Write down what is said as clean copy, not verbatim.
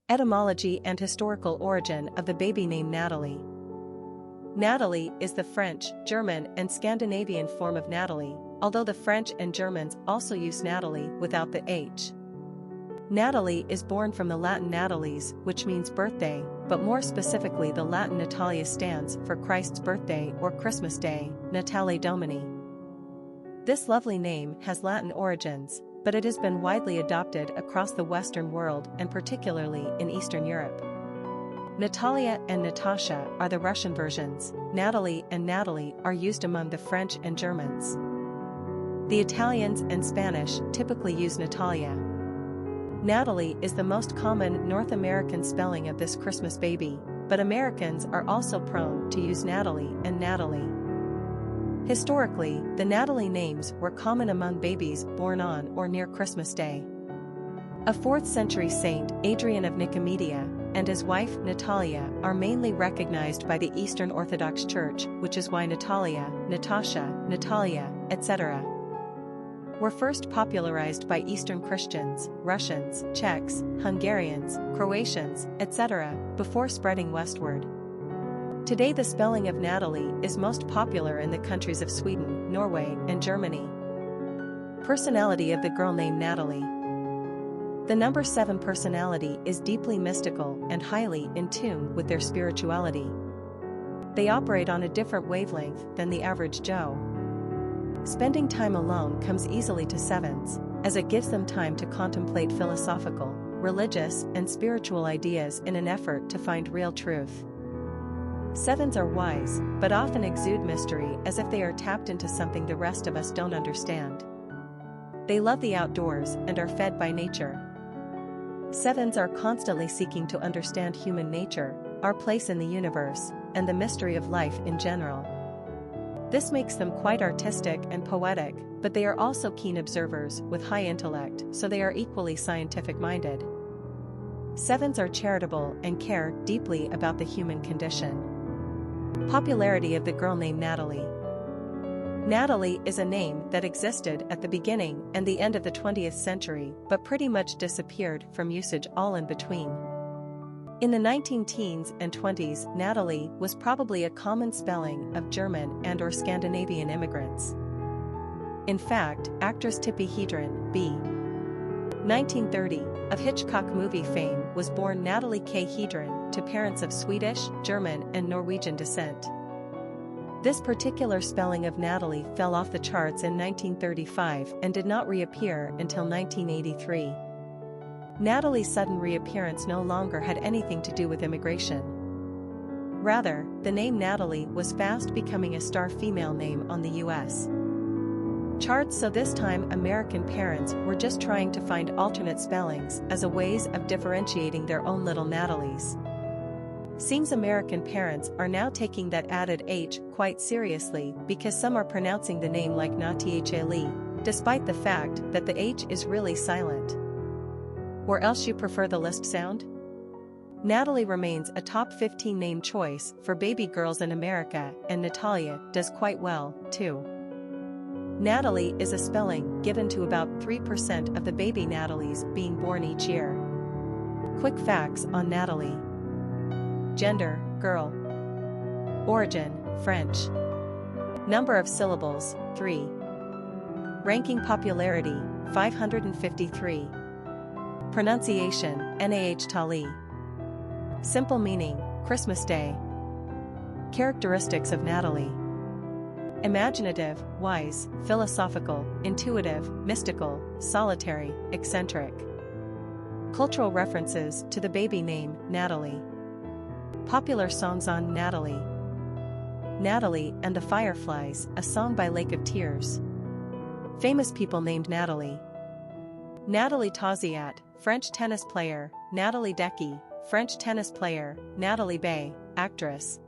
Etymology and historical origin of the baby name Natalie. Natalie is the French, German, and Scandinavian form of Natalie, although the French and Germans also use Natalie without the H. Natalie is born from the Latin natalis, which means birthday, but more specifically the Latin Natalia stands for Christ's birthday or Christmas Day, Natale Domini. This lovely name has Latin origins, but it has been widely adopted across the Western world and particularly in Eastern Europe. Natalia and Natasha are the Russian versions, Natalie and Natalie are used among the French and Germans. The Italians and Spanish typically use Natalia. Natalie is the most common North American spelling of this Christmas baby, but Americans are also prone to use Natalie and Natalie. Historically, the Natalie names were common among babies born on or near Christmas Day. A 4th century saint, Adrian of Nicomedia, and his wife Natalia are mainly recognized by the Eastern Orthodox Church, which is why Natalia, Natasha, Natalia, etc. were first popularized by Eastern Christians, Russians, Czechs, Hungarians, Croatians, etc., before spreading westward. Today the spelling of Natalie is most popular in the countries of Sweden, Norway, and Germany. Personality of the girl named Natalie. The number 7 personality is deeply mystical and highly in tune with their spirituality. They operate on a different wavelength than the average Joe. Spending time alone comes easily to 7s, as it gives them time to contemplate philosophical, religious, and spiritual ideas in an effort to find real truth. 7s are wise, but often exude mystery as if they are tapped into something the rest of us don't understand. They love the outdoors and are fed by nature. 7s are constantly seeking to understand human nature, our place in the universe, and the mystery of life in general. This makes them quite artistic and poetic, but they are also keen observers with high intellect, so they are equally scientific-minded. 7s are charitable and care deeply about the human condition. Popularity of the girl named Natalie. Natalie is a name that existed at the beginning and the end of the 20th century but pretty much disappeared from usage all in between. In the 19-teens and 20s, Natalie was probably a common spelling of German and/or Scandinavian immigrants. In fact, actress Tippi Hedren, b. 1930, of Hitchcock movie fame was born Natalie K. Hedren to parents of Swedish, German, and Norwegian descent. This particular spelling of Natalie fell off the charts in 1935 and did not reappear until 1983. Natalie's sudden reappearance no longer had anything to do with immigration. Rather, the name Natalie was fast becoming a star female name on the U.S. charts, so this time American parents were just trying to find alternate spellings as a ways of differentiating their own little Natalies. Seems American parents are now taking that added H quite seriously because some are pronouncing the name like Natalie, despite the fact that the H is really silent. Or else you prefer the lisp sound? Natalie remains a top 15 name choice for baby girls in America, and Natalia does quite well, too. Natalie is a spelling given to about 3% of the baby Natalies being born each year. Quick facts on Natalie. Gender, girl. Origin, French. Number of syllables, 3. Ranking popularity, 553. Pronunciation, Nahtali. Simple meaning, Christmas Day. Characteristics of Natalie. Imaginative, wise, philosophical, intuitive, mystical, solitary, eccentric. Cultural references to the baby name, Natalie. Popular songs on Natalie. Natalie and the Fireflies, a song by Lake of Tears. Famous people named Natalie. Natalie Tauziat, French tennis player, Natalie Decky, French tennis player, Natalie Bay, actress.